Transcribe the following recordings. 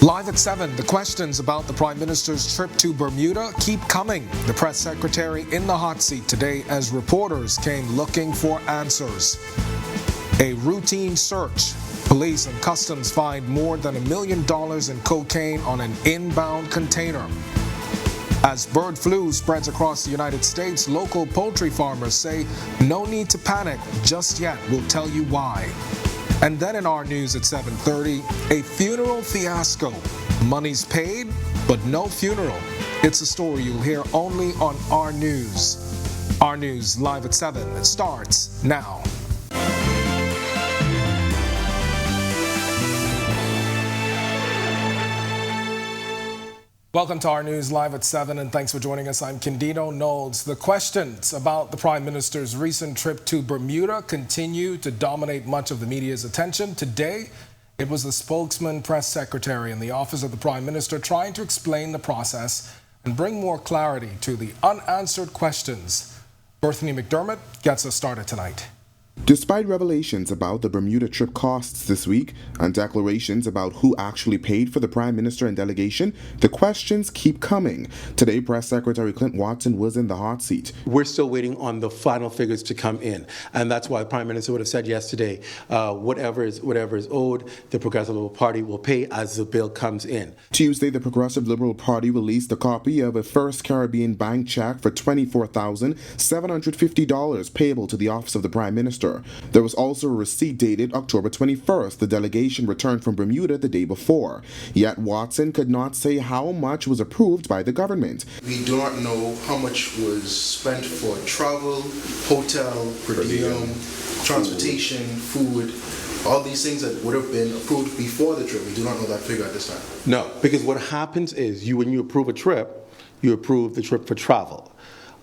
Live at 7, the questions about the Prime Minister's trip to Bermuda keep coming. The press secretary in the hot seat today as reporters came looking for answers. A routine search. Police and customs find more than $1 million in cocaine on an inbound container. As bird flu spreads across the United States, local poultry farmers say no need to panic just yet. We'll tell you why. And then in our news at 7:30, a funeral fiasco. Money's paid, but no funeral. It's a story you'll hear only on Our News. Our News live at 7. It starts now. Welcome to Our News live at 7, and thanks for joining us. I'm Candido Knowles. The questions about the Prime Minister's recent trip to Bermuda continue to dominate much of the media's attention. Today, it was the spokesman press secretary in the office of the Prime Minister trying to explain the process and bring more clarity to the unanswered questions. Berthany McDermott gets us started tonight. Despite revelations about the Bermuda trip costs this week and declarations about who actually paid for the Prime Minister and delegation, the questions keep coming. Today, Press Secretary Clint Watson was in the hot seat. We're still waiting on the final figures to come in, and that's why the Prime Minister would have said yesterday, whatever is owed, the Progressive Liberal Party will pay as the bill comes in. Tuesday, the Progressive Liberal Party released a copy of a First Caribbean bank check for $24,750 payable to the office of the Prime Minister. There was also a receipt dated October 21st. The delegation returned from Bermuda the day before. Yet Watson could not say how much was approved by the government. We do not know how much was spent for travel, hotel, per diem, transportation, food, all these things that would have been approved before the trip. We do not know that figure at this time. No, because what happens is when you approve a trip, you approve the trip for travel.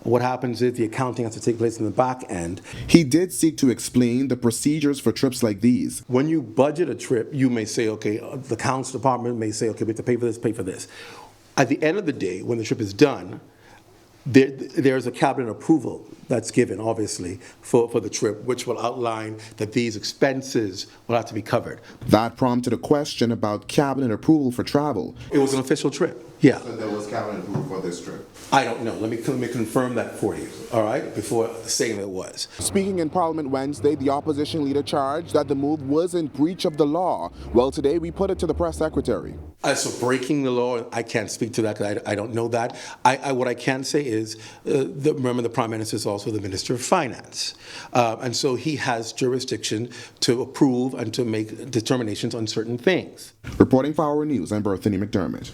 What happens is the accounting has to take place in the back end. He did seek to explain the procedures for trips like these. When you budget a trip, you may say, okay, the accounts department may say, okay, we have to pay for this, pay for this. At the end of the day, when the trip is done, there's a cabinet approval that's given, obviously, for the trip, which will outline that these expenses will have to be covered. That prompted a question about cabinet approval for travel. It was an official trip, yeah. So there was cabinet approval for this trip? I don't know. Let me confirm that for you, all right, before saying that it was. Speaking in Parliament Wednesday, the opposition leader charged that the move was in breach of the law. Well, today we put it to the press secretary. So breaking the law, I can't speak to that because I don't know that. What I can say is, remember the Prime Minister is also the Minister of Finance. And so he has jurisdiction to approve and to make determinations on certain things. Reporting for Our News, I'm Berthany McDermott.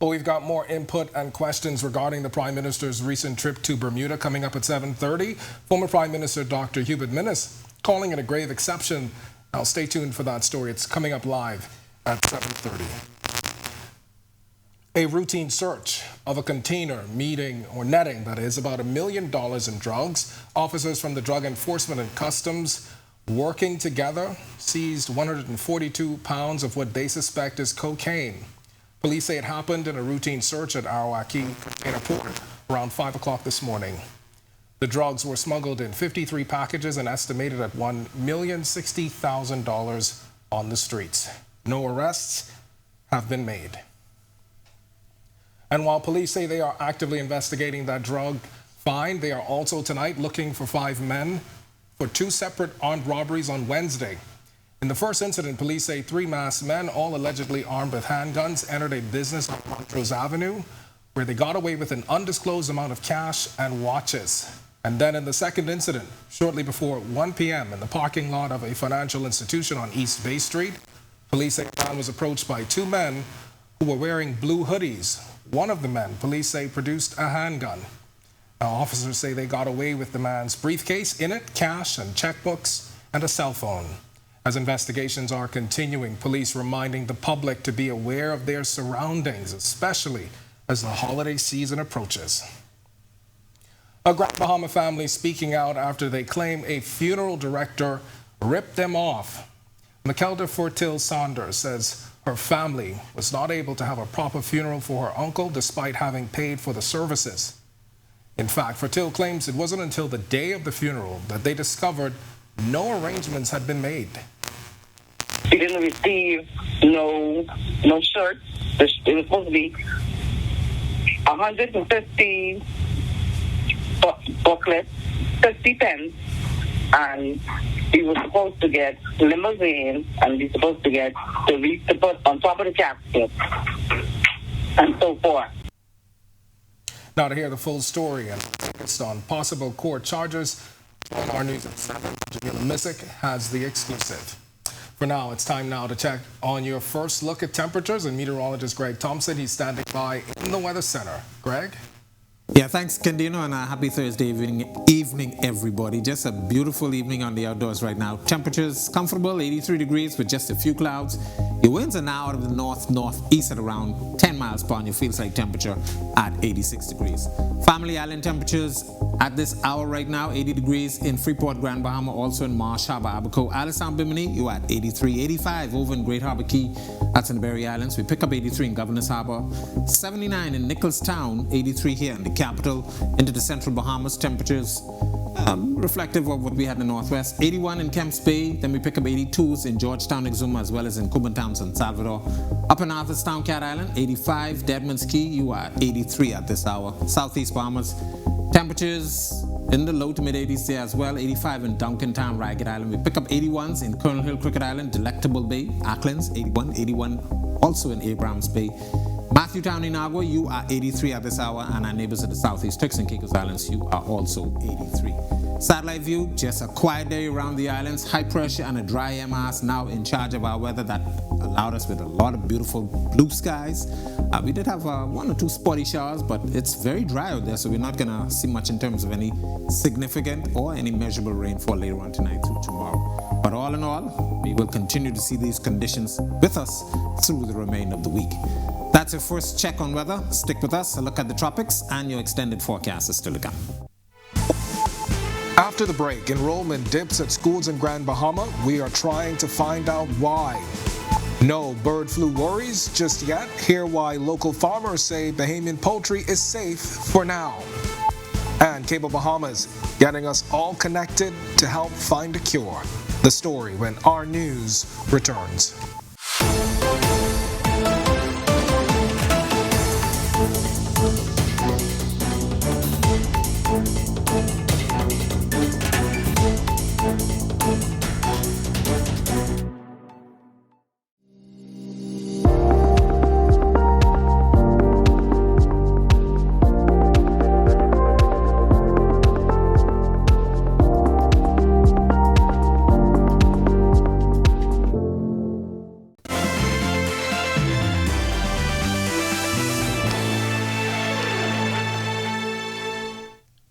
Well, we've got more input and questions regarding the Prime Minister's recent trip to Bermuda coming up at 7:30. Former Prime Minister Dr. Hubert Minnis calling it a grave exception. Now, stay tuned for that story. It's coming up live at 7:30. A routine search of a container netting, that is, about $1 million in drugs. Officers from the Drug Enforcement and Customs working together seized 142 pounds of what they suspect is cocaine. Police say it happened in a routine search at Arawaki Container Port around 5 o'clock this morning. The drugs were smuggled in 53 packages and estimated at $1,060,000 on the streets. No arrests have been made. And while police say they are actively investigating that drug find, they are also tonight looking for 5 men for 2 separate armed robberies on Wednesday. In the first incident, police say 3 masked men, all allegedly armed with handguns, entered a business on Montrose Avenue, where they got away with an undisclosed amount of cash and watches. And then in the second incident, shortly before 1 p.m. in the parking lot of a financial institution on East Bay Street, police say a man was approached by 2 men who were wearing blue hoodies. One of the men, police say, produced a handgun. Now, officers say they got away with the man's briefcase, in it cash and checkbooks and a cell phone. As investigations are continuing, police reminding the public to be aware of their surroundings, especially as the holiday season approaches. A Grand Bahama family speaking out after they claim a funeral director ripped them off. Makelda Fortil Saunders says her family was not able to have a proper funeral for her uncle despite having paid for the services. In fact, Fortil claims it wasn't until the day of the funeral that they discovered no arrangements had been made. We didn't receive no shirts. It was supposed to be 150 booklets, 50 pens, and we were supposed to get limousine, and we were supposed to get the wreath to put on top of the casket, and so forth. Now to hear the full story and focused on possible court charges, our news at 7, Jamila Missick has the exclusive. For now, it's time now to check on your first look at temperatures, and meteorologist Greg Thompson, he's standing by in the Weather Center. Greg? Yeah, thanks, Candino, and a happy Thursday evening, everybody. Just a beautiful evening on the outdoors right now. Temperatures comfortable, 83 degrees with just a few clouds. Your winds are now out of the northeast at around 10 miles per hour. Your feels like temperature at 86 degrees. Family Island temperatures at this hour right now, 80 degrees in Freeport, Grand Bahama, also in Marsh Harbor, Abaco. Alice Bimini, you're at 83, 85 over in Great Harbor Key. That's in the Berry Islands. We pick up 83 in Governor's Harbor, 79 in Nicholstown, 83 here in the capital. Into the central Bahamas, temperatures reflective of what we had in the northwest. 81 in Kemps Bay, then we pick up 82s in Georgetown, Exuma, as well as in Cubantown, San Salvador. Up in Arthurstown, Cat Island, 85. Deadman's Key, you are 83 at this hour. Southeast Bahamas, temperatures in the low to mid 80s there as well. 85 in Duncantown, Ragged Island. We pick up 81s in Colonel Hill, Crooked Island, Delectable Bay, Acklands, 81 also in Abrams Bay. Matthewtown in Agua, you are 83 at this hour, and our neighbors at the southeast, Turks and Caicos Islands, you are also 83. Satellite view, just a quiet day around the islands. High pressure and a dry air mass now in charge of our weather that allowed us with a lot of beautiful blue skies. We did have one or two spotty showers, but it's very dry out there, so we're not going to see much in terms of any significant or any measurable rainfall later on tonight through tomorrow. But all in all, we will continue to see these conditions with us through the remainder of the week. That's your first check on weather. Stick with us, a look at the tropics, and your extended forecast is still to come. After the break, enrollment dips at schools in Grand Bahama. We are trying to find out why. No bird flu worries just yet. Hear why local farmers say Bahamian poultry is safe for now. And Cable Bahamas getting us all connected to help find a cure. The story when Our News returns.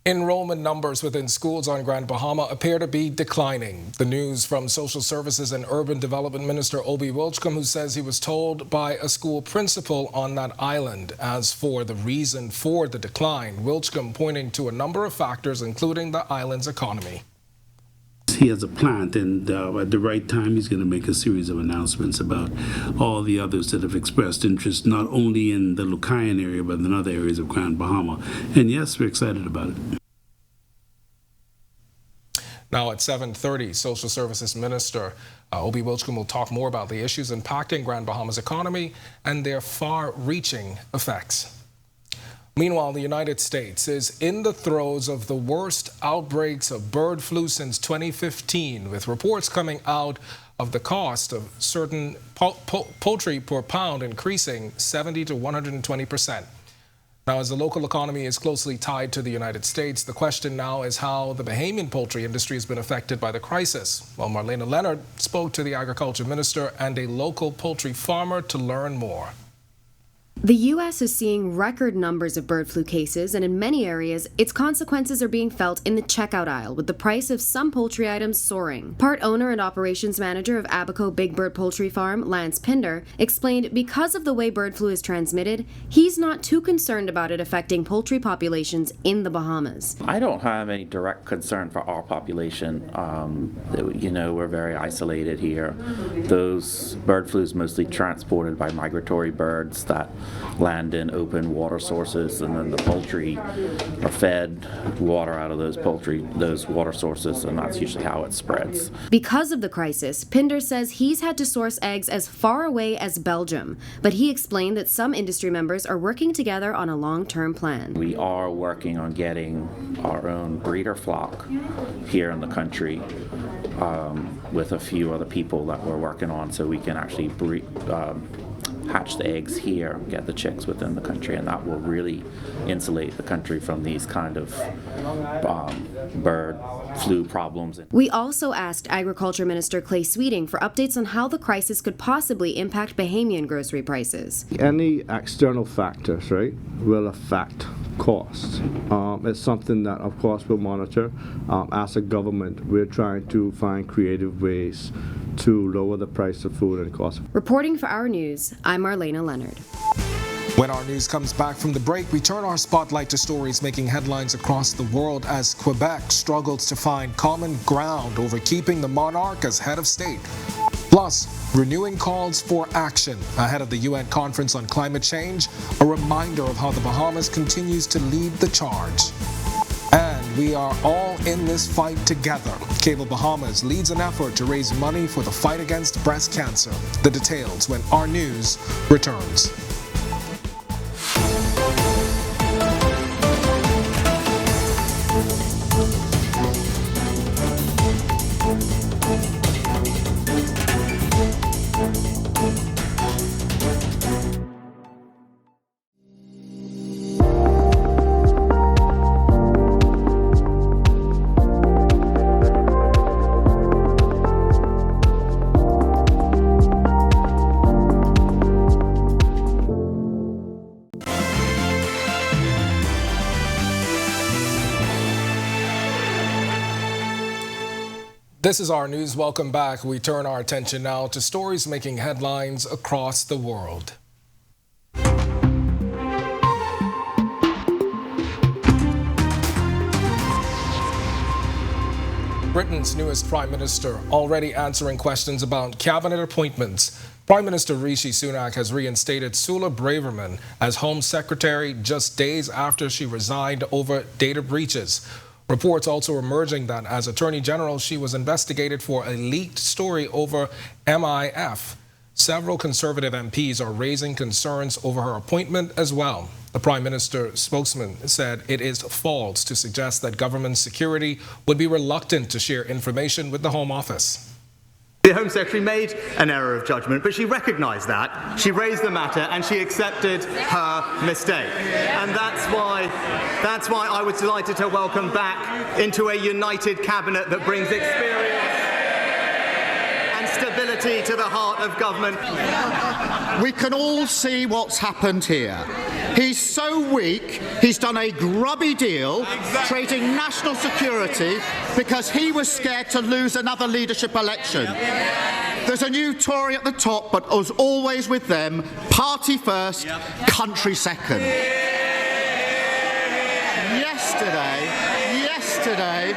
Enrollment numbers within schools on Grand Bahama appear to be declining. The news from Social Services and Urban Development Minister Obi Wilchcombe, who says he was told by a school principal on that island. As for the reason for the decline, Wilchcombe pointing to a number of factors, including the island's economy. He has a plant, and at the right time, he's going to make a series of announcements about all the others that have expressed interest, not only in the Lucayan area, but in other areas of Grand Bahama. And yes, we're excited about it. Now at 7:30, Social Services Minister Obi Wilchcombe will talk more about the issues impacting Grand Bahama's economy and their far-reaching effects. Meanwhile, the United States is in the throes of the worst outbreaks of bird flu since 2015, with reports coming out of the cost of certain poultry per pound increasing 70 to 120%. Now, as the local economy is closely tied to the United States, the question now is how the Bahamian poultry industry has been affected by the crisis. Well, Marlena Leonard spoke to the agriculture minister and a local poultry farmer to learn more. The U.S. is seeing record numbers of bird flu cases, and in many areas, its consequences are being felt in the checkout aisle, with the price of some poultry items soaring. Part owner and operations manager of Abaco Big Bird Poultry Farm, Lance Pinder, explained because of the way bird flu is transmitted, he's not too concerned about it affecting poultry populations in the Bahamas. I don't have any direct concern for our population. We're very isolated here. Those bird flu is mostly transported by migratory birds that land in open water sources, and then the poultry are fed water out of those water sources, and that's usually how it spreads. Because of the crisis, Pinder says he's had to source eggs as far away as Belgium, but he explained that some industry members are working together on a long-term plan. We are working on getting our own breeder flock here in the country with a few other people that we're working on, so we can actually hatch the eggs here, get the chicks within the country, and that will really insulate the country from these kind of bird flu problems. We also asked Agriculture Minister Clay Sweeting for updates on how the crisis could possibly impact Bahamian grocery prices. Any external factors, right, will affect costs. It's something that, of course, we'll monitor. As a government, we're trying to find creative ways to lower the price of food and cost. Reporting for Our News, I'm Marlena Leonard. When Our News comes back from the break, we turn our spotlight to stories making headlines across the world as Quebec struggles to find common ground over keeping the monarch as head of state. Plus, renewing calls for action ahead of the UN Conference on Climate Change, a reminder of how the Bahamas continues to lead the charge. And we are all in this fight together. Cable Bahamas leads an effort to raise money for the fight against breast cancer. The details when Our News returns. This is Our News. Welcome back. We turn our attention now to stories making headlines across the world. Britain's newest Prime Minister already answering questions about cabinet appointments. Prime Minister Rishi Sunak has reinstated Sula Braverman as Home Secretary just days after she resigned over data breaches. Reports also emerging that as Attorney General, she was investigated for a leaked story over MIF. Several Conservative MPs are raising concerns over her appointment as well. The Prime Minister's spokesman said it is false to suggest that government security would be reluctant to share information with the Home Office. The Home Secretary made an error of judgment, but she recognised that, she raised the matter, and she accepted her mistake. And that's why I was delighted to welcome back into a united cabinet that brings experience and stability to the heart of government. We can all see what's happened here. He's so weak, he's done a grubby deal, trading national security because he was scared to lose another leadership election. There's a new Tory at the top, but as always with them, party first, country second. Yesterday,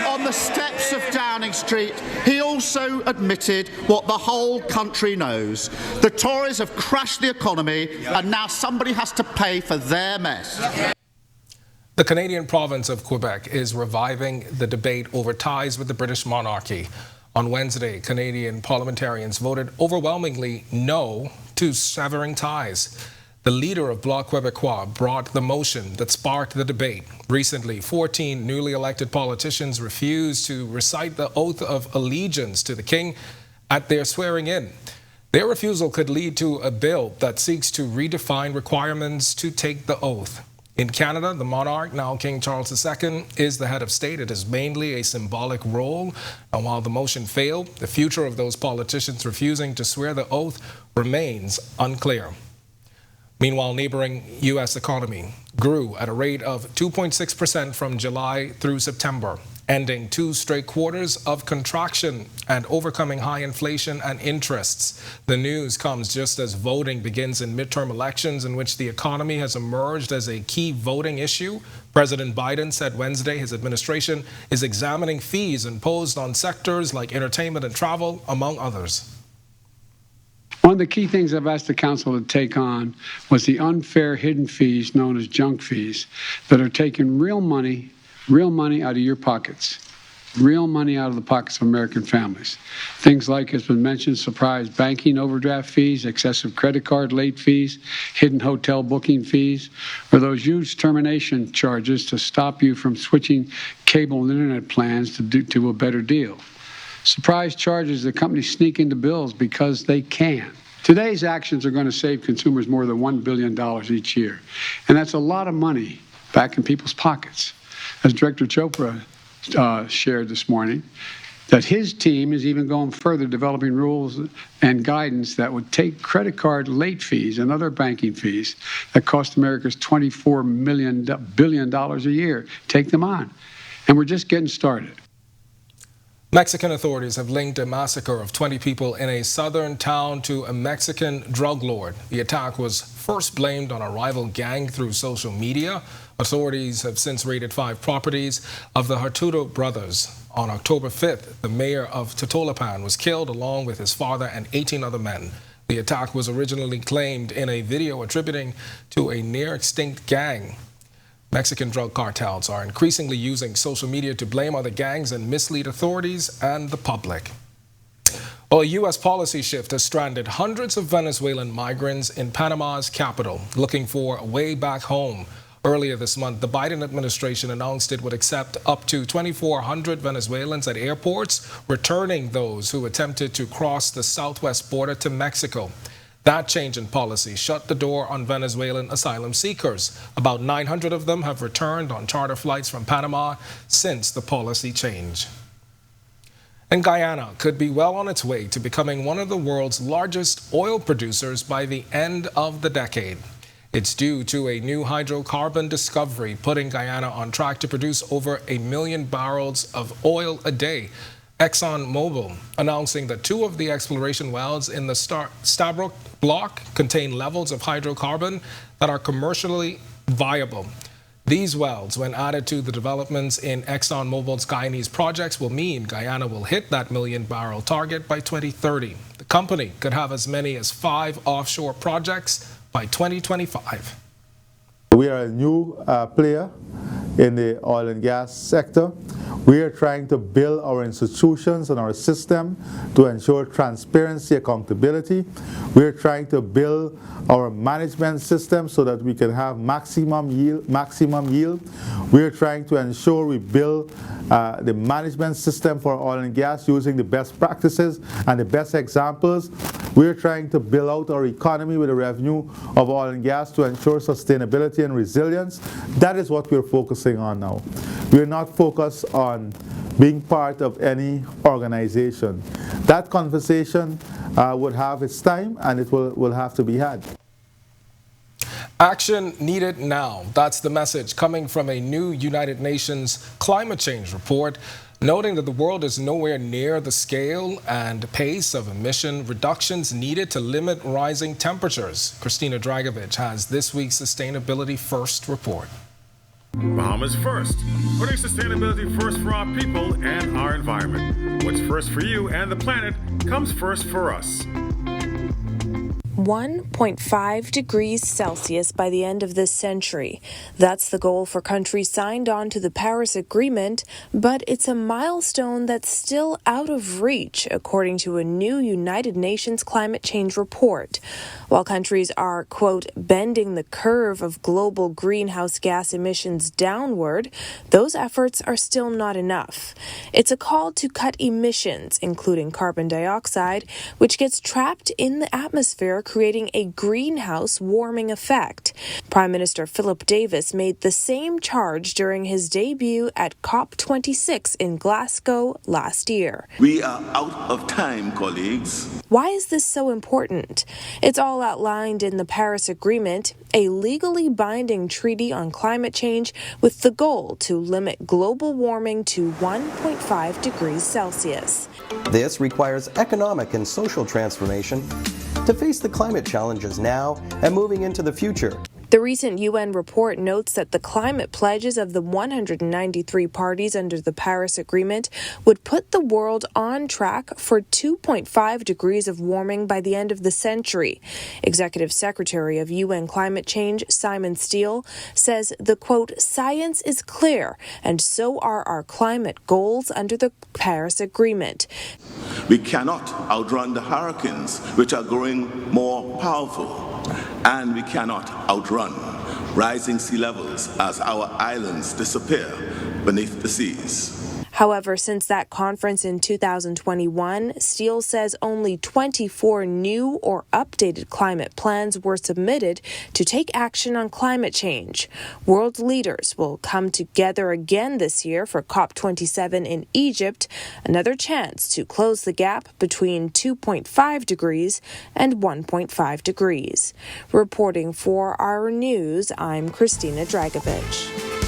on the steps of Downing Street, he also admitted what the whole country knows. The Tories have crashed the economy, and now somebody has to pay for their mess. The Canadian province of Quebec is reviving the debate over ties with the British monarchy. On Wednesday, Canadian parliamentarians voted overwhelmingly no to severing ties. The leader of Bloc Québécois brought the motion that sparked the debate. Recently, 14 newly elected politicians refused to recite the oath of allegiance to the king at their swearing-in. Their refusal could lead to a bill that seeks to redefine requirements to take the oath. In Canada, the monarch, now King Charles II, is the head of state. It is mainly a symbolic role. And while the motion failed, the future of those politicians refusing to swear the oath remains unclear. Meanwhile, neighboring U.S. economy grew at a rate of 2.6% from July through September, ending 2 straight quarters of contraction and overcoming high inflation and interests. The news comes just as voting begins in midterm elections in which the economy has emerged as a key voting issue. President Biden said Wednesday his administration is examining fees imposed on sectors like entertainment and travel, among others. One of the key things I've asked the council to take on was the unfair hidden fees known as junk fees that are taking real money out of your pockets, real money out of the pockets of American families. Things like, as been mentioned, surprise banking overdraft fees, excessive credit card late fees, hidden hotel booking fees, or those huge termination charges to stop you from switching cable and internet plans to a better deal. Surprise charges that companies sneak into bills because they can. Today's actions are going to save consumers more than $1 billion each year. And that's a lot of money back in people's pockets. As Director Chopra shared this morning, that his team is even going further, developing rules and guidance that would take credit card late fees and other banking fees that cost Americans $24 billion a year, take them on. And we're just getting started. Mexican authorities have linked a massacre of 20 people in a southern town to a Mexican drug lord. The attack was first blamed on a rival gang through social media. Authorities have since raided 5 properties of the Hurtado brothers. On October 5th, the mayor of Totolapan was killed along with his father and 18 other men. The attack was originally claimed in a video attributing to a near-extinct gang. Mexican drug cartels are increasingly using social media to blame other gangs and mislead authorities and the public. Well, a U.S. policy shift has stranded hundreds of Venezuelan migrants in Panama's capital, looking for a way back home. Earlier this month, the Biden administration announced it would accept up to 2,400 Venezuelans at airports, returning those who attempted to cross the southwest border to Mexico. That change in policy shut the door on Venezuelan asylum seekers. About 900 of them have returned on charter flights from Panama since the policy change. And Guyana could be well on its way to becoming one of the world's largest oil producers by the end of the decade. It's due to a new hydrocarbon discovery, putting Guyana on track to produce over 1 million barrels of oil a day. ExxonMobil announcing that 2 of the exploration wells in the Stabroek block contain levels of hydrocarbon that are commercially viable. These wells, when added to the developments in ExxonMobil's Guyanese projects, will mean Guyana will hit that 1 million barrel target by 2030. The company could have as many as 5 offshore projects by 2025. We are a new player in the oil and gas sector. We are trying to build our institutions and our system to ensure transparency, accountability. We are trying to build our management system so that we can have maximum yield. We are trying to ensure we build the management system for oil and gas using the best practices and the best examples. We are trying to build out our economy with the revenue of oil and gas to ensure sustainability and resilience. That is what we're focusing on now. We're not focused on being part of any organization. That conversation would have its time, and it will have to be had. Action needed now. That's the message coming from a new United Nations climate change report, noting that the world is nowhere near the scale and pace of emission reductions needed to limit rising temperatures. Christina Dragovich has this week's Sustainability First report. Bahamas First, putting sustainability first for our people and our environment. What's first for you and the planet comes first for us. 1.5 degrees Celsius by the end of this century. That's the goal for countries signed on to the Paris Agreement, but it's a milestone that's still out of reach, according to a new United Nations climate change report. While countries are, quote, bending the curve of global greenhouse gas emissions downward, those efforts are still not enough. It's a call to cut emissions, including carbon dioxide, which gets trapped in the atmosphere, creating a greenhouse warming effect. Prime Minister Philip Davis made the same charge during his debut at COP26 in Glasgow last year. We are out of time, colleagues. Why is this so important? It's all outlined in the Paris Agreement, a legally binding treaty on climate change with the goal to limit global warming to 1.5 degrees Celsius. This requires economic and social transformation to face the climate challenges now and moving into the future. The recent UN report notes that the climate pledges of the 193 parties under the Paris Agreement would put the world on track for 2.5 degrees of warming by the end of the century. Executive Secretary of UN Climate Change, Simon Steele, says the, quote, science is clear, and so are our climate goals under the Paris Agreement. We cannot outrun the hurricanes, which are growing more powerful, and we cannot outrun rising sea levels as our islands disappear beneath the seas. However, since that conference in 2021, Steele says only 24 new or updated climate plans were submitted to take action on climate change. World leaders will come together again this year for COP27 in Egypt, another chance to close the gap between 2.5 degrees and 1.5 degrees. Reporting for Our News, I'm Christina Dragovich.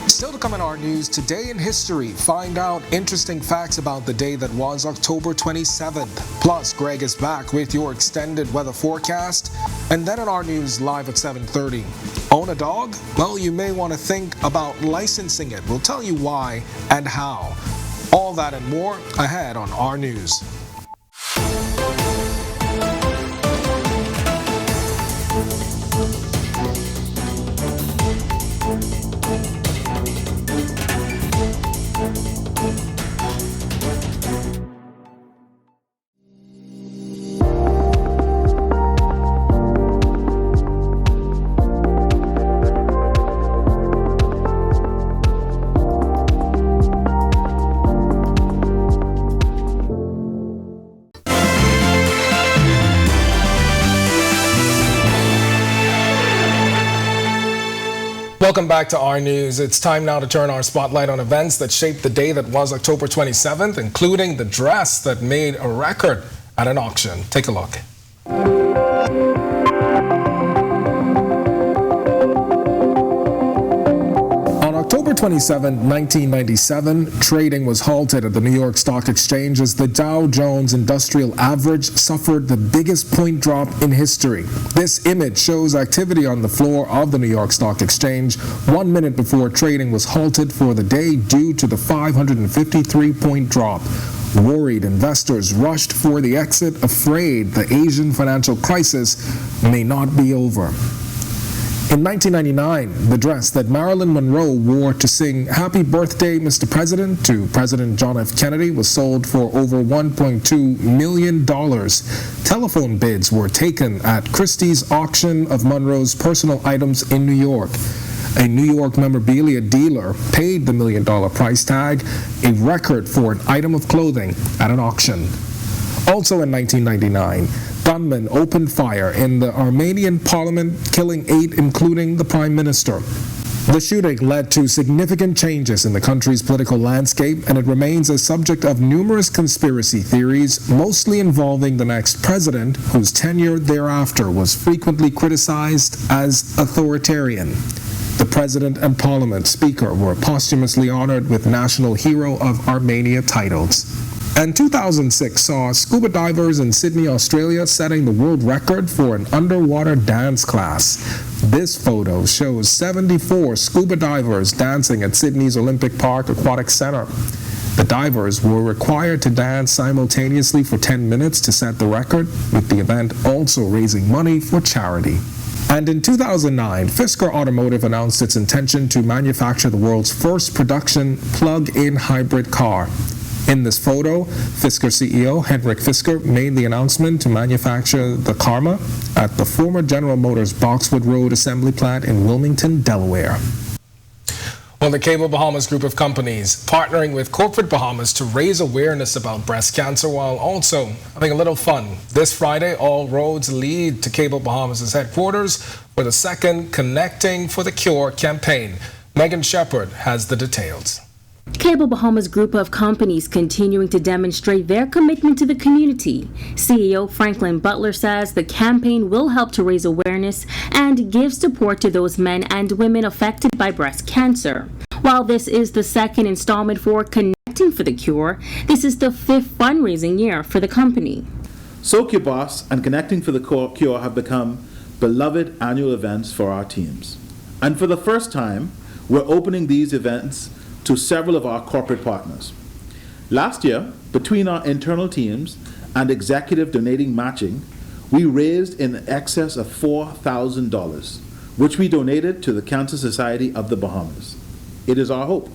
Still to come in our news, today in history, find out interesting facts about the day that was October 27th. Plus, Greg is back with your extended weather forecast. And then in our news, live at 7:30. Own a dog? Well, you may want to think about licensing it. We'll tell you why and how. All that and more ahead on Our News. Welcome back to Our News. It's time now to turn our spotlight on events that shaped the day that was October 27th, including the dress that made a record at an auction. Take a look. On October 27, 1997, trading was halted at the New York Stock Exchange as the Dow Jones Industrial Average suffered the biggest point drop in history. This image shows activity on the floor of the New York Stock Exchange 1 minute before trading was halted for the day due to the 553-point drop. Worried investors rushed for the exit, afraid the Asian financial crisis may not be over. In 1999, the dress that Marilyn Monroe wore to sing Happy Birthday, Mr. President to President John F. Kennedy was sold for over $1.2 million. Telephone bids were taken at Christie's auction of Monroe's personal items in New York. A New York memorabilia dealer paid the $1 million price tag, a record for an item of clothing at an auction. Also in 1999, gunmen opened fire in the Armenian parliament, killing 8, including the prime minister. The shooting led to significant changes in the country's political landscape, and it remains a subject of numerous conspiracy theories, mostly involving the next president, whose tenure thereafter was frequently criticized as authoritarian. The president and parliament speaker were posthumously honored with National Hero of Armenia titles. And 2006 saw scuba divers in Sydney, Australia, setting the world record for an underwater dance class. This photo shows 74 scuba divers dancing at Sydney's Olympic Park Aquatic Centre. The divers were required to dance simultaneously for 10 minutes to set the record, with the event also raising money for charity. And in 2009, Fisker Automotive announced its intention to manufacture the world's first production plug-in hybrid car. In this photo, Fisker CEO Henrik Fisker made the announcement to manufacture the Karma at the former General Motors Boxwood Road assembly plant in Wilmington, Delaware. Well, the Cable Bahamas group of companies partnering with corporate Bahamas to raise awareness about breast cancer while also having a little fun. This Friday, all roads lead to Cable Bahamas' headquarters for the second Connecting for the Cure campaign. Megan Shepard has the details. Cable Bahamas group of companies continuing to demonstrate their commitment to the community. CEO Franklin Butler says the campaign will help to raise awareness and give support to those men and women affected by breast cancer. While this is the second installment for Connecting for the Cure, this is the 5th fundraising year for the company. SoCureBoss and Connecting for the Cure have become beloved annual events for our teams. And for the first time, we're opening these events to several of our corporate partners. Last year, between our internal teams and executive donating matching, we raised in excess of $4,000, which we donated to the Cancer Society of the Bahamas. It is our hope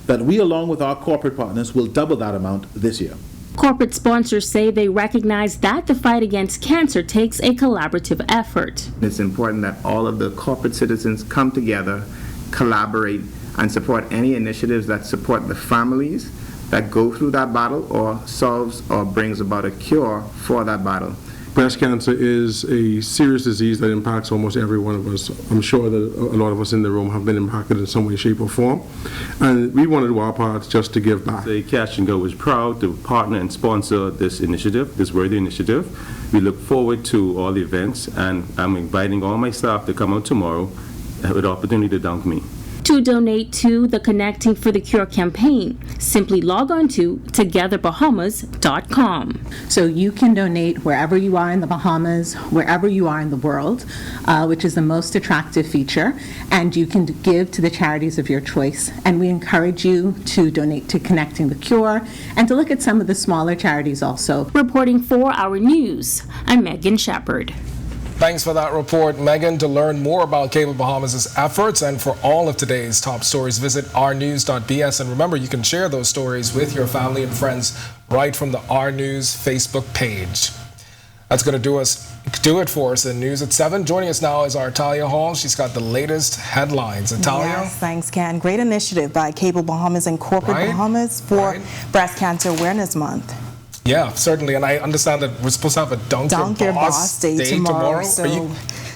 that we, along with our corporate partners, will double that amount this year. Corporate sponsors say they recognize that the fight against cancer takes a collaborative effort. It's important that all of the corporate citizens come together, collaborate, and support any initiatives that support the families that go through that battle or solves or brings about a cure for that battle. Breast cancer is a serious disease that impacts almost every one of us. I'm sure that a lot of us in the room have been impacted in some way, shape, or form. And we want to do our part just to give back. The Cash and Go is proud to partner and sponsor this initiative, this worthy initiative. We look forward to all the events, and I'm inviting all my staff to come out tomorrow with the opportunity to dunk me. To donate to the Connecting for the Cure campaign, simply log on to togetherbahamas.com. So you can donate wherever you are in the Bahamas, wherever you are in the world, which is the most attractive feature, and you can give to the charities of your choice. And we encourage you to donate to Connecting the Cure and to look at some of the smaller charities also. Reporting for Our News, I'm Megan Shepard. Thanks for that report, Megan. To learn more about Cable Bahamas' efforts and for all of today's top stories, visit ournews.bs. And remember, you can share those stories with your family and friends right from the Our News Facebook page. That's going to do it for us in News at 7. Joining us now is our Talia Hall. She's got the latest headlines. Talia? Yes, thanks, Ken. Great initiative by Cable Bahamas and Corporate Bahamas for Breast Cancer Awareness Month. Yeah, certainly, and I understand that we're supposed to have a Dunk Your Boss Day tomorrow. So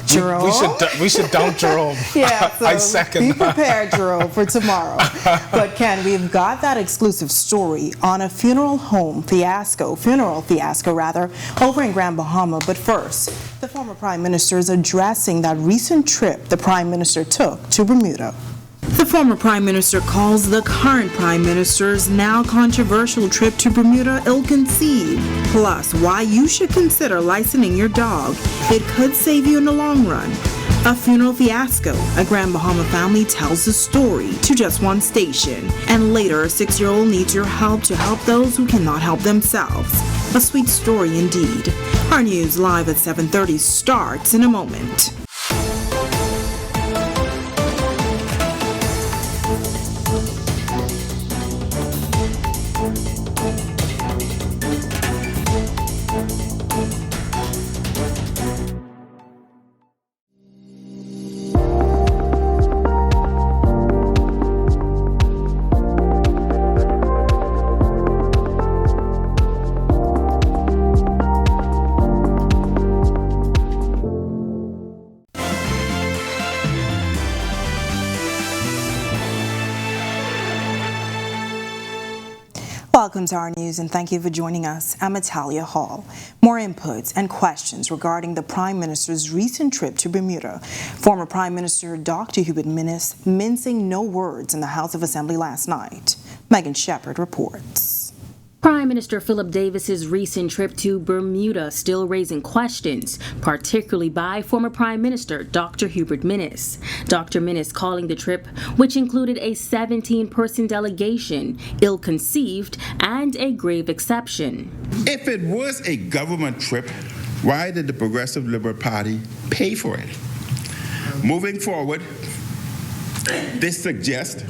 Jerome? We should dunk Jerome. Yeah, so I second be prepared, Jerome, for tomorrow. But Ken, we've got that exclusive story on a funeral fiasco over in Grand Bahama. But first, the former Prime Minister is addressing that recent trip the Prime Minister took to Bermuda. The former Prime Minister calls the current Prime Minister's now controversial trip to Bermuda ill-conceived, plus why you should consider licensing your dog. It could save you in the long run. A funeral fiasco. A Grand Bahama family tells the story to just one station, and later a 6-year-old needs your help to help those who cannot help themselves. A sweet story indeed. Our news live at 7:30 starts in a moment. Welcome to our news and thank you for joining us. I'm Talia Hall. More inputs and questions regarding the Prime Minister's recent trip to Bermuda. Former Prime Minister Dr. Hubert Minnis mincing no words in the House of Assembly last night. Megan Shepard reports. Prime Minister Philip Davis's recent trip to Bermuda still raising questions, particularly by former Prime Minister Dr. Hubert Minnis. Dr. Minnis calling the trip, which included a 17-person delegation, ill-conceived and a grave exception. If it was a government trip, why did the Progressive Liberal Party pay for it? Moving forward, this suggests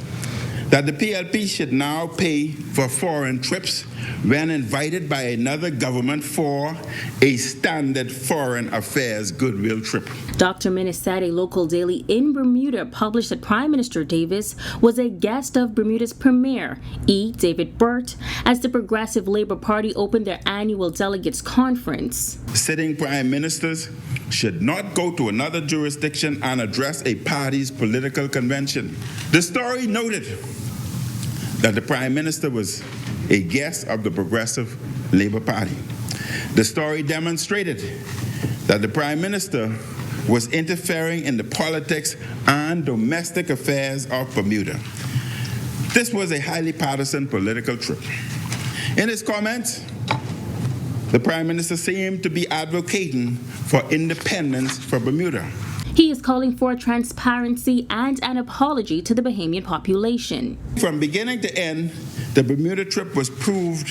that the PLP should now pay for foreign trips when invited by another government for a standard foreign affairs goodwill trip. Dr. Minnis said a local daily in Bermuda published that Prime Minister Davis was a guest of Bermuda's Premier, E. David Burt, as the Progressive Labour Party opened their annual delegates conference. Sitting prime ministers should not go to another jurisdiction and address a party's political convention. The story noted that the Prime Minister was a guest of the Progressive Labour Party. The story demonstrated that the Prime Minister was interfering in the politics and domestic affairs of Bermuda. This was a highly partisan political trip. In his comments, The Prime Minister seemed to be advocating for independence for Bermuda. He is calling for transparency and an apology to the Bahamian population. From beginning to end, the Bermuda trip was proved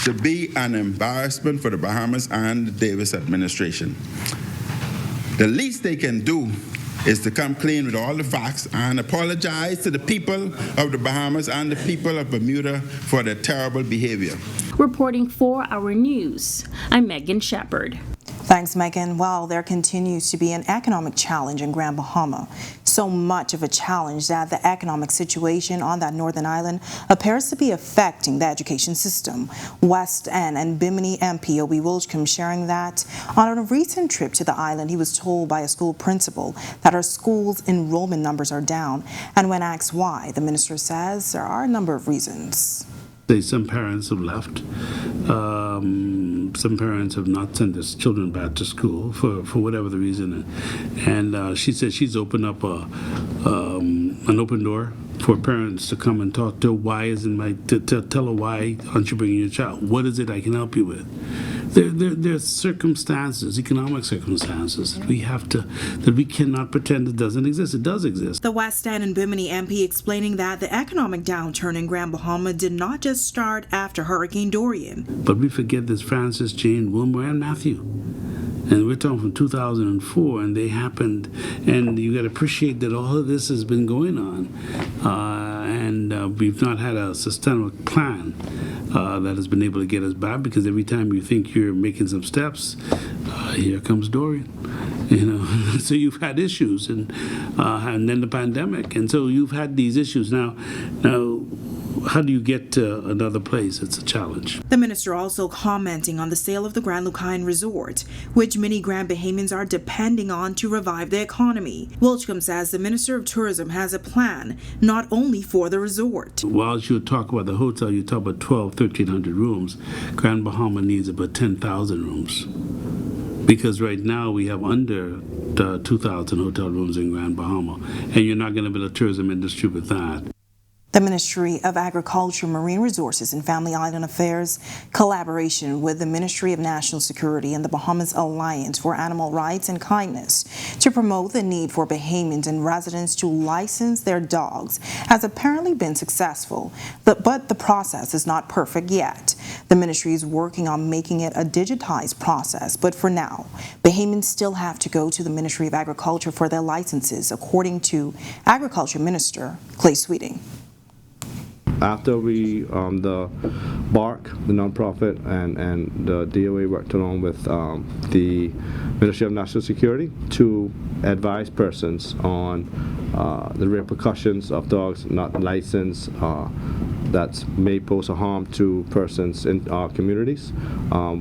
to be an embarrassment for the Bahamas and the Davis administration. The least they can do is to come clean with all the facts and apologize to the people of the Bahamas and the people of Bermuda for their terrible behavior. Reporting for Our News, I'm Megan Shepard. Thanks, Megan. Well, there continues to be an economic challenge in Grand Bahama. So much of a challenge that the economic situation on that northern island appears to be affecting the education system. West End and Bimini MP Obi Wilchcombe sharing that on a recent trip to the island, he was told by a school principal that our school's enrollment numbers are down. And when asked why, the minister says there are a number of reasons. Some parents have left. Some parents have not sent their children back to school for whatever the reason. And she said she's opened up an open door for parents to come and talk to her. Why isn't tell her why aren't you bringing your child? What is it I can help you with? There's circumstances, economic circumstances that we cannot pretend it doesn't exist. It does exist. The West End and Bimini MP explaining that the economic downturn in Grand Bahama did not just start after Hurricane Dorian. But we forget there's Francis, Jane, Wilmer, and Matthew. And we're talking from 2004, and they happened. And you got to appreciate that all of this has been going on. And we've not had a systemic plan that has been able to get us back, because every time you think you're making some steps, here comes Dorian. So you've had issues, and then the pandemic. And so you've had these issues. Now, how do you get to another place? It's a challenge. The minister also commenting on the sale of the Grand Lucayan Resort, which many Grand Bahamians are depending on to revive the economy. Wilchcombe says the Minister of Tourism has a plan not only for the resort. While you talk about the hotel, you talk about 1,300 rooms. Grand Bahama needs about 10,000 rooms. Because right now we have under 2,000 hotel rooms in Grand Bahama, and you're not going to build a tourism industry with that. The Ministry of Agriculture, Marine Resources and Family Island Affairs, collaboration with the Ministry of National Security and the Bahamas Alliance for Animal Rights and Kindness to promote the need for Bahamians and residents to license their dogs has apparently been successful, but the process is not perfect yet. The ministry is working on making it a digitized process, but for now, Bahamians still have to go to the Ministry of Agriculture for their licenses, according to Agriculture Minister Clay Sweeting. After we, the BARC, the nonprofit, and the DOA worked along with the Ministry of National Security to advise persons on the repercussions of dogs not licensed that may pose a harm to persons in our communities.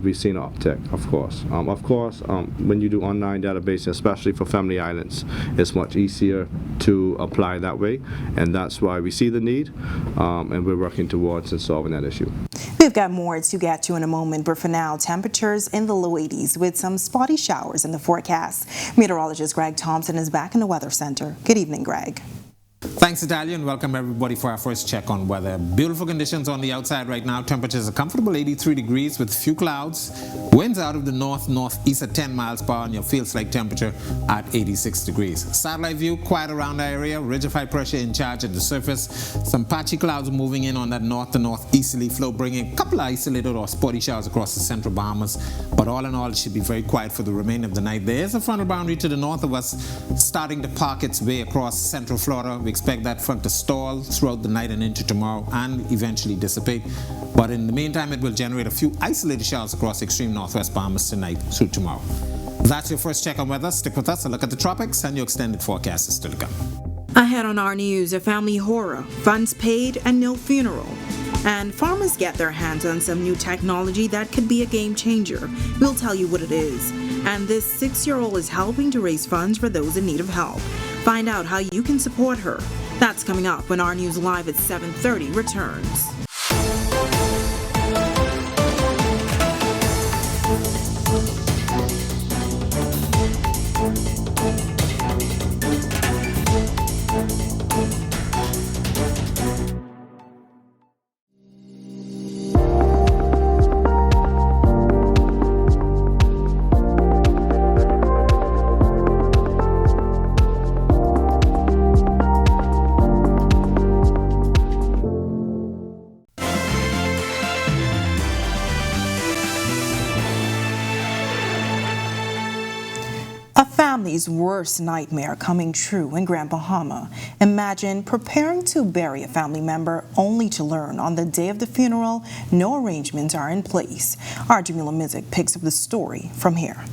We've seen an uptick, of course. When you do online database, especially for family islands, it's much easier to apply that way, and that's why we see the need, and we're working towards solving that issue. We've got more to get to in a moment, but for now, temperatures in the low 80s with some spotty showers in the forecast. Meteorologist Greg Thompson is back in the Weather Center. Good evening, Greg. Thanks, Italia, and welcome everybody for our first check on weather. Beautiful conditions on the outside right now. Temperatures are comfortable 83 degrees with few clouds. Winds out of the northeast at 10 miles per hour, and your feels-like temperature at 86 degrees. Satellite view, quiet around the area. Ridge of high pressure in charge at the surface. Some patchy clouds moving in on that north to northeasterly flow, bringing a couple of isolated or spotty showers across the central Bahamas. But all in all, it should be very quiet for the remainder of the night. There is a frontal boundary to the north of us starting to park its way across central Florida. We expect that front to stall throughout the night and into tomorrow and eventually dissipate. But in the meantime, it will generate a few isolated showers across extreme northwest Bahamas tonight through tomorrow. That's your first check on weather. Stick with us. A look at the tropics and your extended forecast is still to come. Ahead on our news, a family horror, funds paid and no funeral. And farmers get their hands on some new technology that could be a game changer. We'll tell you what it is. And this 6-year-old is helping to raise funds for those in need of help. Find out how you can support her. That's coming up when Our News Live at 7:30 returns. family's worst nightmare coming true in Grand Bahama. Imagine preparing to bury a family member only to learn on the day of the funeral no arrangements are in place. Our Jamila Mizik picks up the story from here.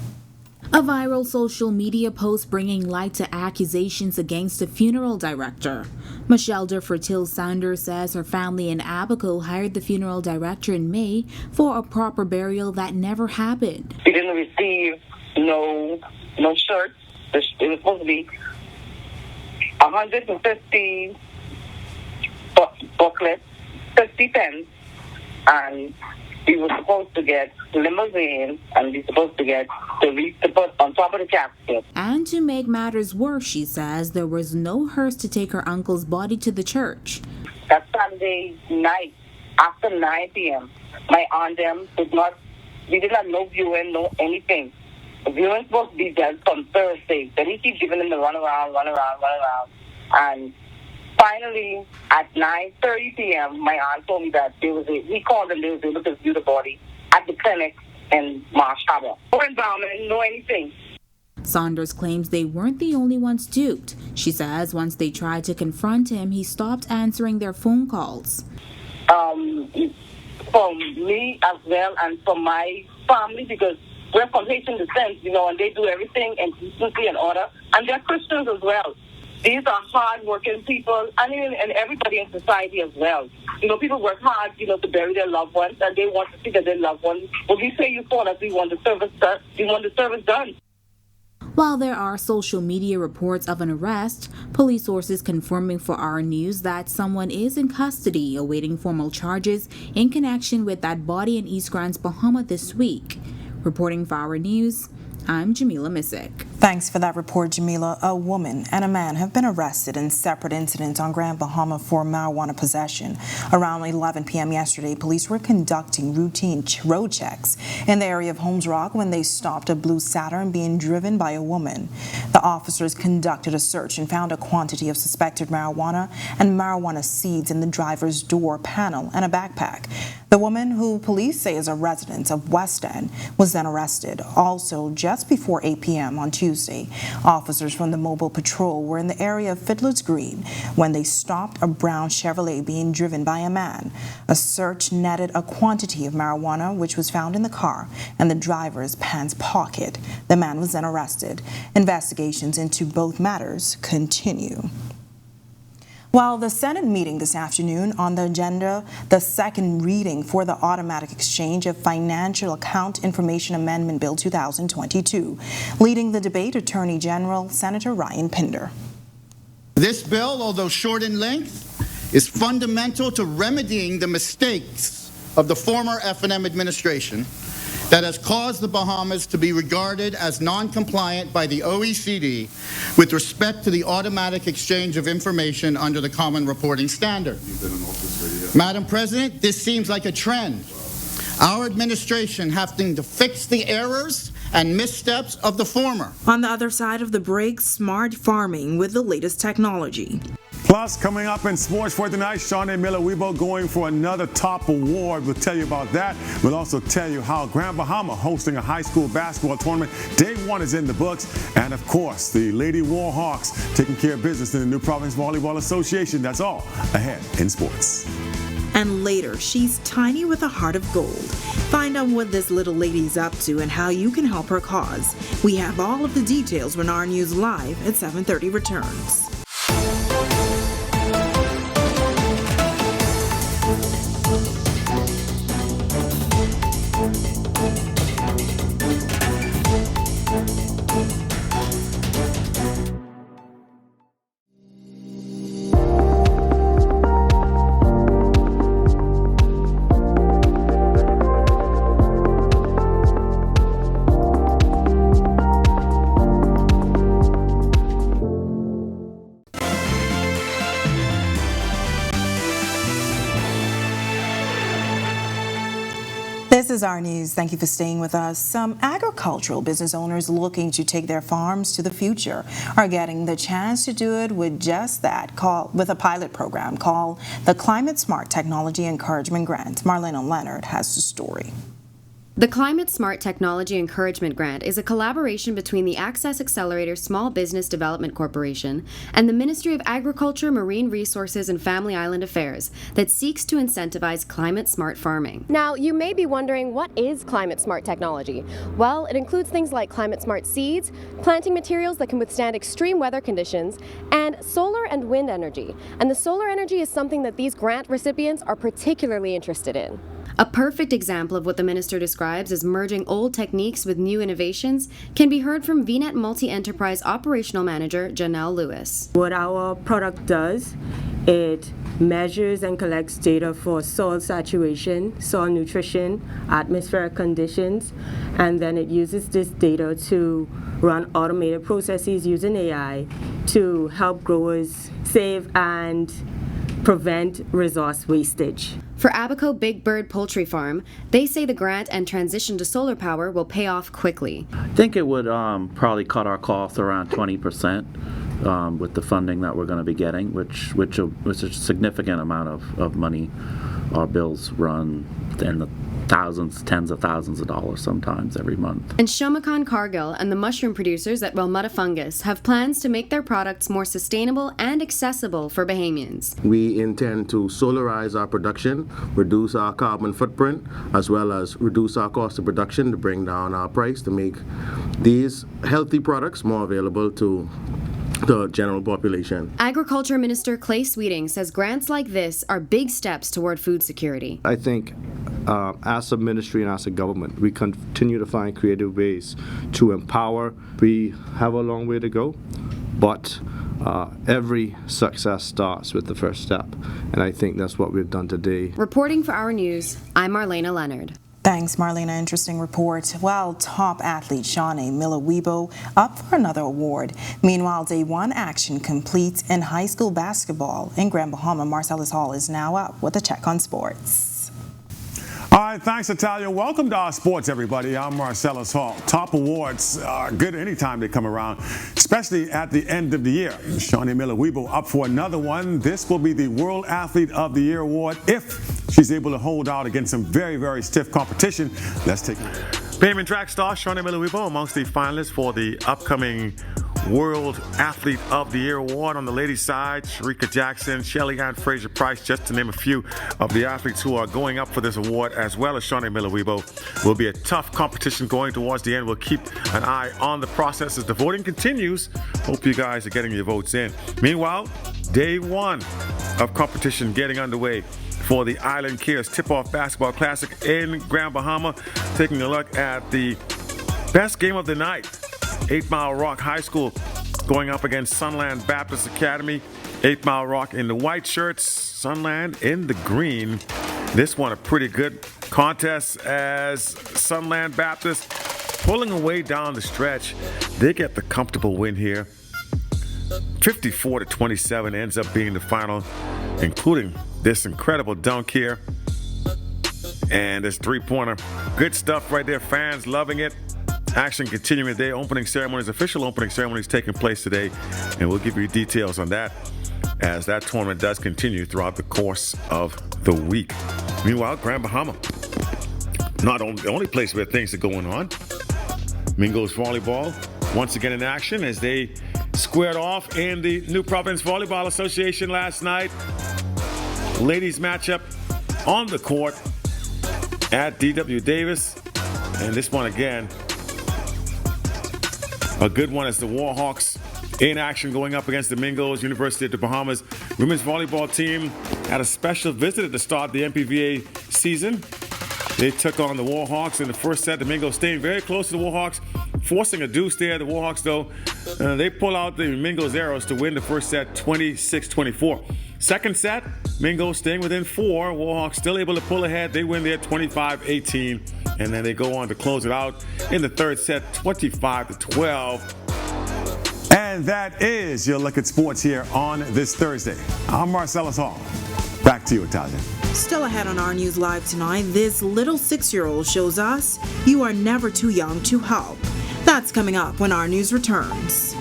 A viral social media post bringing light to accusations against the funeral director. Michelle Fertil Sanders says her family in Abaco hired the funeral director in May for a proper burial that never happened. We didn't receive no shirt. It was supposed to be 150 booklets, 50 pens, and we were supposed to get limousine, and we were supposed to get the wreath to put on top of the casket. And to make matters worse, she says, there was no hearse to take her uncle's body to the church. That Sunday night, after 9 p.m., my aunt them we did not know viewing, no anything. The viewing was supposed to be done from Thursday. Then he keeps giving them the run around. And finally, at 9:30 p.m., my aunt told me that he called and they was able to view the body at the clinic in Marsh Harbor. Grand Bahama didn't know anything. Saunders claims they weren't the only ones duped. She says once they tried to confront him, he stopped answering their phone calls. From me as well and from my family, because we're from Haitian descent, and they do everything in decency and order. And they're Christians as well. These are hard-working people, and everybody in society as well. People work hard, to bury their loved ones, and they want to see that their loved ones. When we pay you for that, we want the service done. While there are social media reports of an arrest, police sources confirming for Our News that someone is in custody awaiting formal charges in connection with that body in East Grand Bahama this week. Reporting for Our News, I'm Jamila Mizik. Thanks for that report, Jamila. A woman and a man have been arrested in separate incidents on Grand Bahama for marijuana possession. Around 11 p.m. yesterday, police were conducting routine road checks in the area of Holmes Rock when they stopped a blue Saturn being driven by a woman. The officers conducted a search and found a quantity of suspected marijuana and marijuana seeds in the driver's door panel and a backpack. The woman, who police say is a resident of West End, was then arrested. Also, just before 8 p.m. on Tuesday, officers from the Mobile Patrol were in the area of Fiddler's Green when they stopped a brown Chevrolet being driven by a man. A search netted a quantity of marijuana which was found in the car and the driver's pants pocket. The man was then arrested. Investigations into both matters continue. While the Senate meeting this afternoon, on the agenda, the second reading for the Automatic Exchange of Financial Account Information Amendment Bill 2022. Leading the debate, Attorney General Senator Ryan Pinder. This bill, although short in length, is fundamental to remedying the mistakes of the former F&M administration that has caused the Bahamas to be regarded as non-compliant by the OECD with respect to the automatic exchange of information under the Common Reporting Standard. Madam President, this seems like a trend. Our administration having to fix the errors and missteps of the former. On the other side of the break, smart farming with the latest technology. Plus, coming up in sports for tonight, Sean and Miller Weibo going for another top award. We'll tell you about that. We'll also tell you how Grand Bahama hosting a high school basketball tournament. Day one is in the books. And of course, the Lady Warhawks taking care of business in the New Providence Volleyball Association. That's all ahead in sports. And later, she's tiny with a heart of gold. Find out what this little lady's up to and how you can help her cause. We have all of the details when Our News Live at 7:30 returns. This is Our News. Thank you for staying with us. Some agricultural business owners looking to take their farms to the future are getting the chance to do it with just that, with a pilot program called the Climate Smart Technology Encouragement Grant. Marlena Leonard has the story. The Climate Smart Technology Encouragement Grant is a collaboration between the Access Accelerator Small Business Development Corporation and the Ministry of Agriculture, Marine Resources, and Family Island Affairs that seeks to incentivize climate-smart farming. Now, you may be wondering, what is climate-smart technology? Well, it includes things like climate-smart seeds, planting materials that can withstand extreme weather conditions, and solar and wind energy. And the solar energy is something that these grant recipients are particularly interested in. A perfect example of what the minister describes as merging old techniques with new innovations can be heard from VNet Multi-Enterprise Operational Manager Janelle Lewis. What our product does, it measures and collects data for soil saturation, soil nutrition, atmospheric conditions, and then it uses this data to run automated processes using AI to help growers save and prevent resource wastage. For Abaco Big Bird Poultry Farm, they say the grant and transition to solar power will pay off quickly. I think it would probably cut our costs around 20% with the funding that we're going to be getting, which is a significant amount of money. Our bills run in the thousands, tens of thousands of dollars sometimes every month. And Shomakan Cargill and the mushroom producers at Wilmutta Fungus have plans to make their products more sustainable and accessible for Bahamians. We intend to solarize our production, reduce our carbon footprint, as well as reduce our cost of production to bring down our price to make these healthy products more available to the general population. Agriculture Minister Clay Sweeting says grants like this are big steps toward food security. I think as a ministry and as a government, we continue to find creative ways to empower. We have a long way to go, but every success starts with the first step, and I think that's what we've done today. Reporting for Our News, I'm Marlena Leonard. Thanks, Marlena. Interesting report. Well, top athlete Shawnee Miller-Weibo up for another award. Meanwhile, day one action completes in high school basketball in Grand Bahama. Marcellus Hall is now up with a check on sports. All right, thanks, Natalia. Welcome to our sports, everybody. I'm Marcellus Hall. Top awards are good anytime they come around, especially at the end of the year. Shawnee Miller-Weibo up for another one. This will be the World Athlete of the Year award if she's able to hold out against some very, very stiff competition. Let's take a look. Bahamian track star Shawnee Miller-Weibo amongst the finalists for the upcoming World Athlete of the Year award. On the ladies' side, Sharika Jackson, Shelly Ann Fraser-Price, just to name a few of the athletes who are going up for this award, as well as Shawnee Miller-Weibo. Will be a tough competition going towards the end. We'll keep an eye on the process as the voting continues. Hope you guys are getting your votes in. Meanwhile, day one of competition getting underway for the Island Cares Tip-Off Basketball Classic in Grand Bahama. Taking a look at the best game of the night. 8 Mile Rock High School going up against Sunland Baptist Academy. 8 Mile Rock in the white shirts, Sunland in the green. This one a pretty good contest as Sunland Baptist pulling away down the stretch. They get the comfortable win here. 54-27 ends up being the final, including this incredible dunk here. And this three-pointer. Good stuff right there. Fans loving it. Action continuing today. Opening ceremonies, official opening ceremonies taking place today. And we'll give you details on that as that tournament does continue throughout the course of the week. Meanwhile, Grand Bahama, not the only place where things are going on. Mingos volleyball once again in action as they squared off in the New Providence Volleyball Association last night. Ladies matchup on the court at D.W. Davis. And this one again, a good one as the Warhawks in action going up against the Mingos. University of the Bahamas women's volleyball team had a special visit at the start of the MPVA season. They took on the Warhawks in the first set. The Mingos staying very close to the Warhawks, forcing a deuce there. The Warhawks, though, they pull out the Mingos arrows to win the first set 26-24. Second set, Mingos staying within 4. Warhawks still able to pull ahead. They win there 25-18. And then they go on to close it out in the third set, 25-12. And that is your look at sports here on this Thursday. I'm Marcellus Hall. Back to you, Italia. Still ahead on Our News Live tonight, this little 6-year-old shows us you are never too young to help. That's coming up when Our News returns.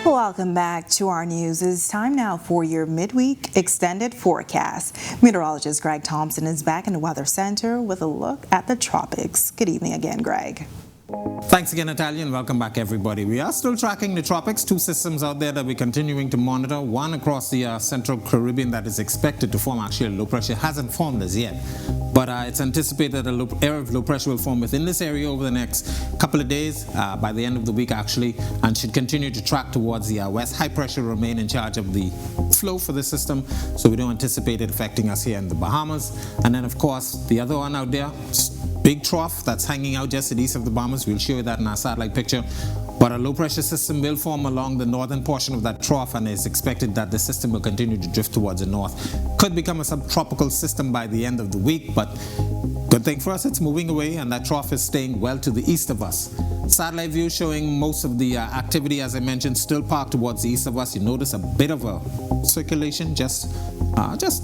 Welcome back to our news. It's time now for your midweek extended forecast. Meteorologist Greg Thompson is back in the Weather Center with a look at the tropics. Good evening again, Greg. Thanks again, Natalia, and welcome back, everybody. We are still tracking the tropics, two systems out there that we're continuing to monitor. One across the Central Caribbean that is expected to form. Actually, a low pressure hasn't formed as yet, but it's anticipated an area of low pressure will form within this area over the next couple of days, by the end of the week actually, and should continue to track towards the west. High pressure will remain in charge of the flow for the system, so we don't anticipate it affecting us here in the Bahamas. And then, of course, the other one out there, big trough that's hanging out just to the east of the Bahamas. We'll show you that in our satellite picture. But a low pressure system will form along the northern portion of that trough, and it's expected that the system will continue to drift towards the north. Could become a subtropical system by the end of the week, but good thing for us, it's moving away, and that trough is staying well to the east of us. Satellite view showing most of the activity, as I mentioned, still parked towards the east of us. You notice a bit of a circulation just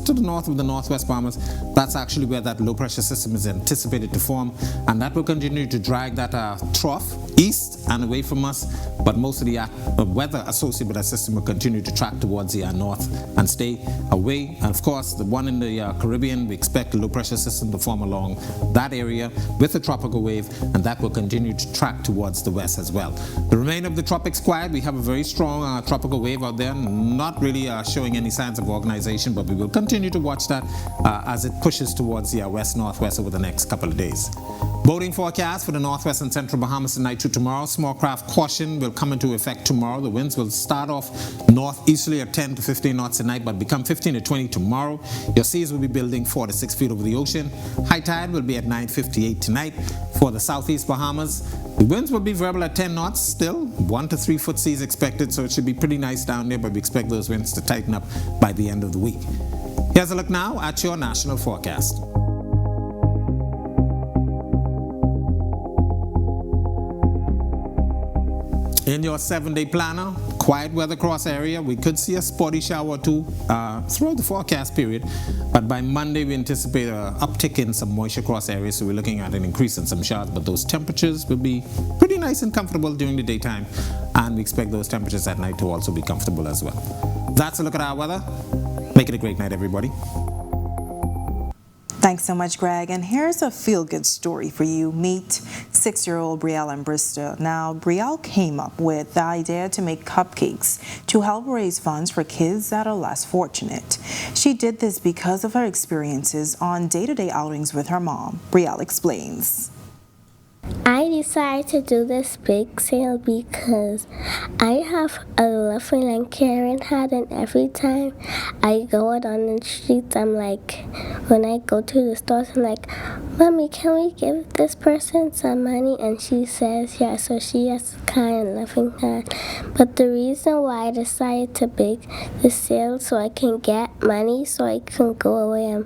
to the north of the northwest Bahamas. That's actually where that low pressure system is anticipated to form, and that will continue to drag that trough east and away from us, but most of the weather associated with that system will continue to track towards the north and stay away. And of course, the one in the Caribbean, we expect the low pressure system to form along that area with a tropical wave, and that will continue to track towards the west as well. The remainder of the tropics quiet. We have a very strong tropical wave out there, not really showing any signs of organization, but we will continue to watch that as it pushes towards the west-northwest over the next couple of days. Boating forecast for the northwest and central Bahamas tonight to tomorrow. Small craft caution will come into effect tomorrow. The winds will start off northeasterly at 10 to 15 knots tonight, but become 15 to 20 tomorrow. Your seas will be building 4 to 6 feet over the ocean. High tide will be at 9:58 tonight. For the southeast Bahamas, the winds will be variable at 10 knots still. 1 to 3 foot seas expected, so it should be pretty nice down there, but we expect those winds to tighten up by the end of the week. Here's a look now at your national forecast. In your 7-day planner, quiet weather across area. We could see a spotty shower or two throughout the forecast period, but by Monday we anticipate an uptick in some moisture across areas, so we're looking at an increase in some showers, but those temperatures will be pretty nice and comfortable during the daytime, and we expect those temperatures at night to also be comfortable as well. That's a look at our weather. Make it a great night, everybody. Thanks so much, Greg. And here's a feel-good story for you. Meet 6-year-old Brielle in Bristol. Now, Brielle came up with the idea to make cupcakes to help raise funds for kids that are less fortunate. She did this because of her experiences on day-to-day outings with her mom. Brielle explains. I decided to do this big sale because I have a lovely and caring heart, and every time I go out on the streets, I'm like, when I go to the stores, I'm like, Mommy, can we give this person some money? And she says, yeah, so she has a kind and loving heart. But the reason why I decided to make the sale so I can get money so I can go away,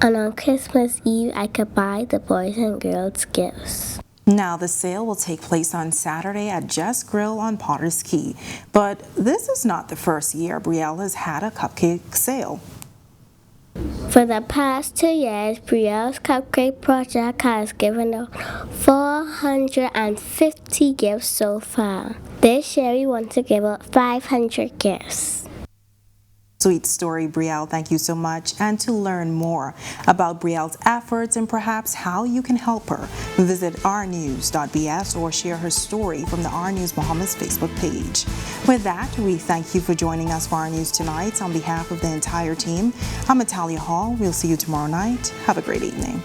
and on Christmas Eve, I could buy the boys and girls gifts. Now, the sale will take place on Saturday at Just Grill on Potter's Key. But this is not the first year Brielle has had a cupcake sale. For the past 2 years, Brielle's Cupcake Project has given out 450 gifts so far. This year, we want to give out 500 gifts. Sweet story, Brielle. Thank you so much. And to learn more about Brielle's efforts and perhaps how you can help her, visit ournews.bs or share her story from the Our News Bahamas Facebook page. With that, we thank you for joining us for Our News Tonight. On behalf of the entire team, I'm Natalia Hall. We'll see you tomorrow night. Have a great evening.